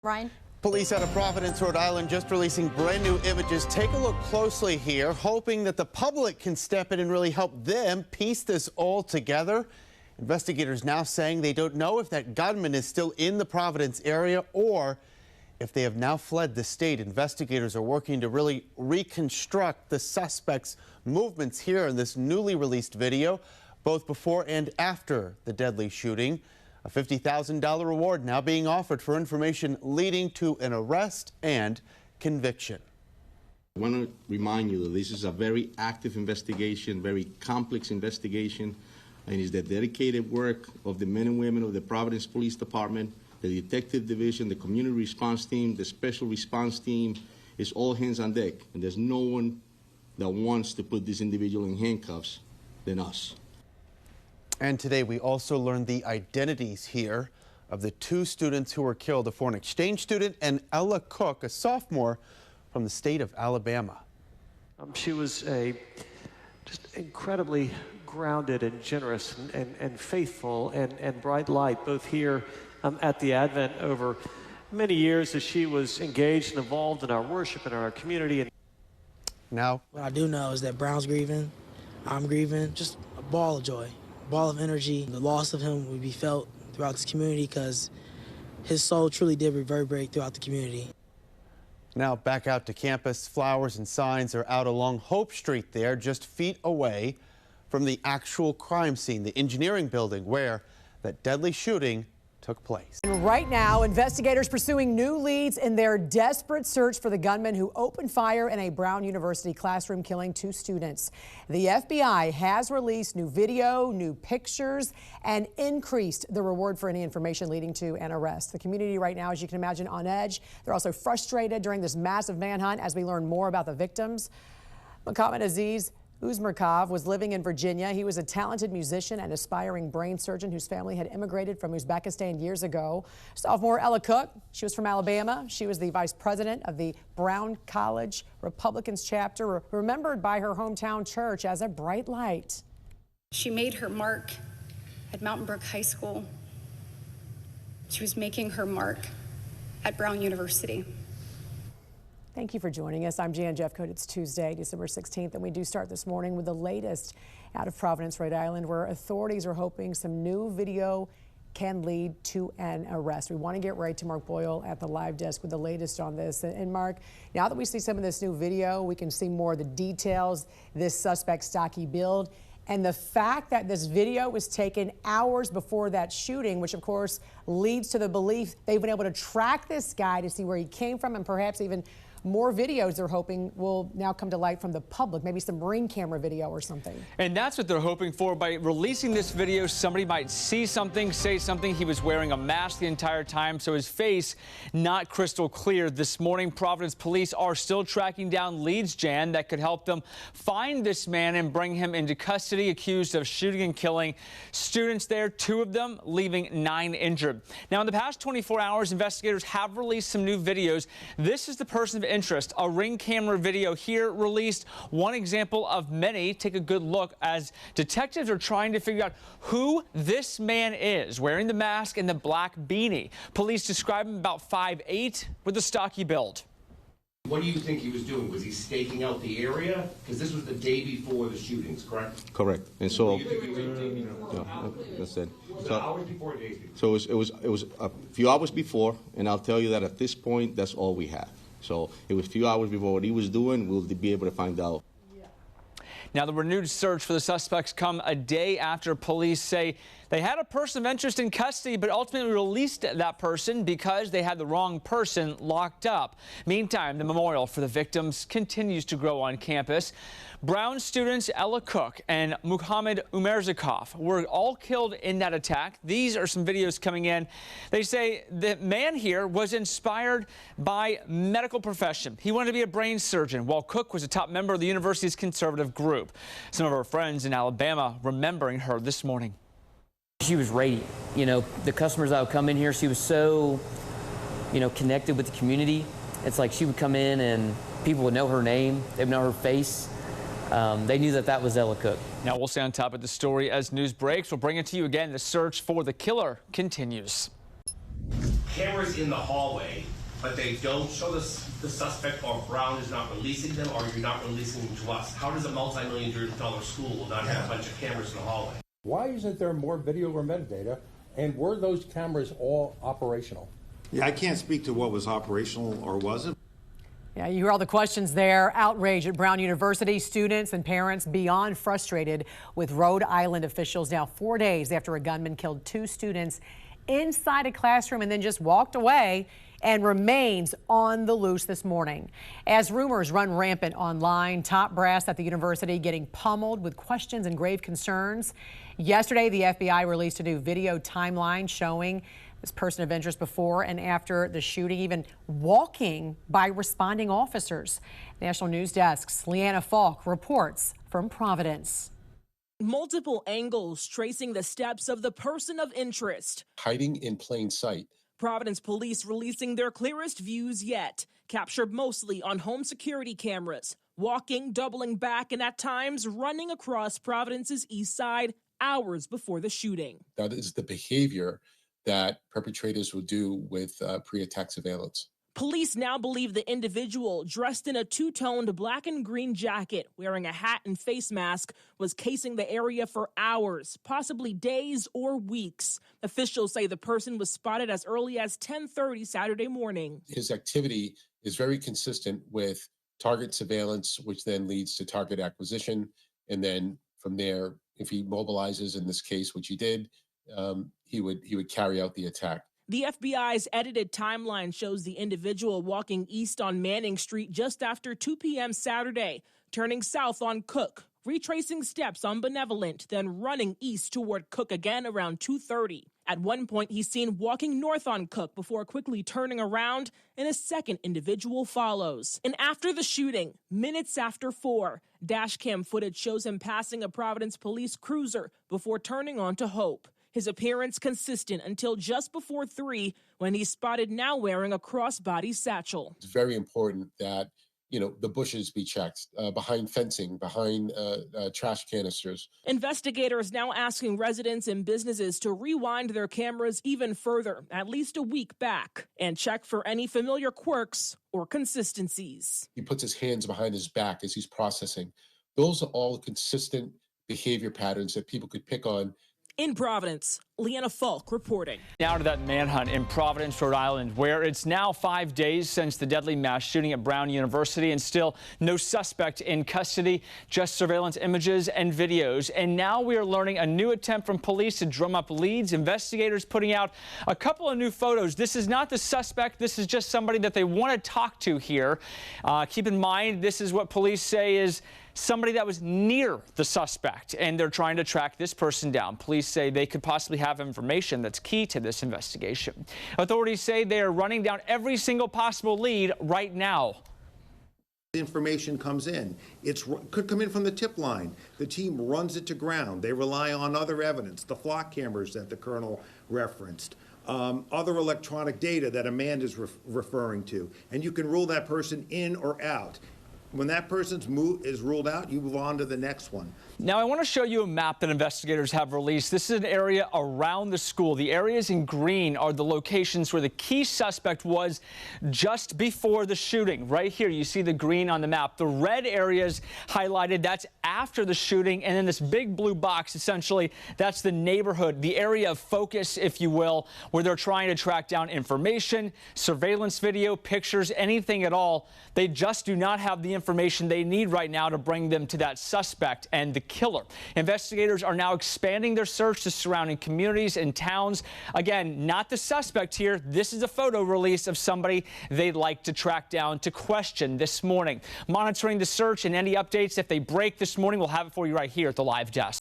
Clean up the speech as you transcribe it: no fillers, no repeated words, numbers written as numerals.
Ryan? Police out of Providence, Rhode Island, just releasing brand new images. Take a look closely here, hoping that the public can step in and really help them piece this all together. Investigators now saying they don't know if that gunman is still in the Providence area or if they have now fled the state. Investigators are working to really reconstruct the suspect's movements here in this newly released video, both before and after the deadly shooting. A $50,000 reward now being offered for information leading to an arrest and conviction. I want to remind you that this is a very active investigation, very complex investigation, and it's the dedicated work of the men and women of the Providence Police Department, the Detective Division, the Community Response Team, the Special Response Team. It's all hands on deck, and there's no one that wants to put this individual in handcuffs than us. And today we also learned the identities here of the two students who were killed, a foreign exchange student and Ella Cook, a sophomore from the state of Alabama. She was a just incredibly grounded and generous and faithful and bright light, both here at the Advent over many years as she was engaged and involved in our worship and our community. Now, what I do know is that Brown's grieving, I'm grieving, just a ball of joy. Ball of energy. The loss of him would be felt throughout this community because his soul truly did reverberate throughout the community. Now back out to campus. Flowers and signs are out along Hope Street there, just feet away from the actual crime scene, the engineering building where that deadly shooting took place. And right now, investigators pursuing new leads in their desperate search for the gunman who opened fire in a Brown University classroom, killing two students. The FBI has released new video, new pictures, and increased the reward for any information leading to an arrest. The community right now, as you can imagine, on edge. They're also frustrated during this massive manhunt as we learn more about the victims. Mohammed Aziz Uzmerkov was living in Virginia. He was a talented musician and aspiring brain surgeon whose family had immigrated from Uzbekistan years ago. Sophomore Ella Cook, she was from Alabama. She was the vice president of the Brown College Republicans chapter, remembered by her hometown church as a bright light. She made her mark at Mountain Brook High School. She was making her mark at Brown University. Thank you for joining us. I'm Jan Jeffcoat. It's Tuesday, December 16th, and we do start this morning with the latest out of Providence, Rhode Island, where authorities are hoping some new video can lead to an arrest. We want to get right to Mark Boyle at the live desk with the latest on this. And Mark, now that we see some of this new video, we can see more of the details, this suspect's stocky build, and the fact that this video was taken hours before that shooting, which of course leads to the belief they've been able to track this guy to see where he came from, and perhaps even more videos they're hoping will now come to light from the public, maybe some ring camera video or something. And that's what they're hoping for. By releasing this video, somebody might see something, say something. He was wearing a mask the entire time, so his face not crystal clear. This morning, Providence police are still tracking down leads, Jan, that could help them find this man and bring him into custody, accused of shooting and killing students there, 2 of them leaving 9 injured. Now, in the past 24 hours, investigators have released some new videos. This is the person of interest. A ring camera video here released, one example of many. Take a good look as detectives are trying to figure out who this man is, wearing the mask and the black beanie. Police describe him about 5'8" with a stocky build. What do you think he was doing? Was he staking out the area? Because this was the day before the shootings, correct? Correct. And so, that's it. So hours before, days So before. it was a few hours before, and I'll tell you that at this point, that's all we have. So it was a few hours before. What he was doing, we'll be able to find out. Now, the renewed search for the suspects come a day after police say they had a person of interest in custody, but ultimately released that person because they had the wrong person locked up. Meantime, the memorial for the victims continues to grow on campus. Brown students Ella Cook and Mohammed Umerzakov were all killed in that attack. These are some videos coming in. They say the man here was inspired by medical profession. He wanted to be a brain surgeon, while Cook was a top member of the university's conservative group. Some of her friends in Alabama remembering her this morning. She was radiant. You know, the customers that would come in here, she was so, connected with the community. It's like she would come in and people would know her name, they would know her face. They knew that was Ella Cook. Now we'll stay on top of the story as news breaks. We'll bring it to you again. The search for the killer continues. cameras in the hallway, but they don't show the suspect, or Brown is not releasing them, or you're not releasing them to us. How does a multi-million-dollar school not have a bunch of cameras in the hallway? Why isn't there more video or metadata? And were those cameras all operational? Yeah, I can't speak to what was operational or wasn't. Yeah, you hear all the questions there. Outrage at Brown University. Students and parents beyond frustrated with Rhode Island officials now 4 days after a gunman killed 2 students inside a classroom and then just walked away and remains on the loose this morning. As rumors run rampant online, top brass at the university getting pummeled with questions and grave concerns. Yesterday, the FBI released a new video timeline showing this person of interest before and after the shooting, even walking by responding officers. National News Desk's Leanna Falk reports from Providence. Multiple angles tracing the steps of the person of interest. Hiding in plain sight. Providence police releasing their clearest views yet, captured mostly on home security cameras, walking, doubling back, and at times running across Providence's east side hours before the shooting. That is the behavior that perpetrators will do with pre-attack surveillance. Police now believe the individual, dressed in a two-toned black and green jacket, wearing a hat and face mask, was casing the area for hours, possibly days or weeks. Officials say the person was spotted as early as 10:30 Saturday morning. His activity is very consistent with target surveillance, which then leads to target acquisition. And then from there, if he mobilizes, in this case, which he did, he would carry out the attack. The FBI's edited timeline shows the individual walking east on Manning Street just after 2 p.m. Saturday, turning south on Cook, retracing steps on Benevolent, then running east toward Cook again around 2:30. At one point, he's seen walking north on Cook before quickly turning around, and a second individual follows. And after the shooting, minutes after 4, dashcam footage shows him passing a Providence police cruiser before turning onto Hope. His appearance consistent until just before 3, when he's spotted now wearing a crossbody satchel. It's very important that, the bushes be checked, behind fencing, behind trash canisters. Investigators now asking residents and businesses to rewind their cameras even further, at least a week back, and check for any familiar quirks or consistencies. He puts his hands behind his back as he's processing. Those are all consistent behavior patterns that people could pick on. In Providence, Leanna Falk reporting. Now to that manhunt in Providence, Rhode Island, where it's now 5 days since the deadly mass shooting at Brown University and still no suspect in custody, just surveillance images and videos. And now we are learning a new attempt from police to drum up leads. Investigators putting out a couple of new photos. This is not the suspect. This is just somebody that they want to talk to here. Keep in mind, this is what police say is somebody that was near the suspect, and they're trying to track this person down. Police say they could possibly have information that's key to this investigation. Authorities say they are running down every single possible lead right now. Information comes in. It could come in from the tip line. The team runs it to ground. They rely on other evidence, the flock cameras that the colonel referenced, other electronic data that Amanda's referring to, and you can rule that person in or out. When that person's is ruled out, you move on to the next one. Now, I want to show you a map that investigators have released. This is an area around the school. The areas in green are the locations where the key suspect was just before the shooting. Right here, you see the green on the map. The red areas highlighted, that's after the shooting. And then this big blue box, essentially, that's the neighborhood, the area of focus, if you will, where they're trying to track down information, surveillance video, pictures, anything at all. They just do not have the information they need right now to bring them to that suspect and the killer. Investigators are now expanding their search to surrounding communities and towns. Again, not the suspect here. This is a photo release of somebody they'd like to track down to question this morning. Monitoring the search and any updates if they break this morning, we'll have it for you right here at the live desk.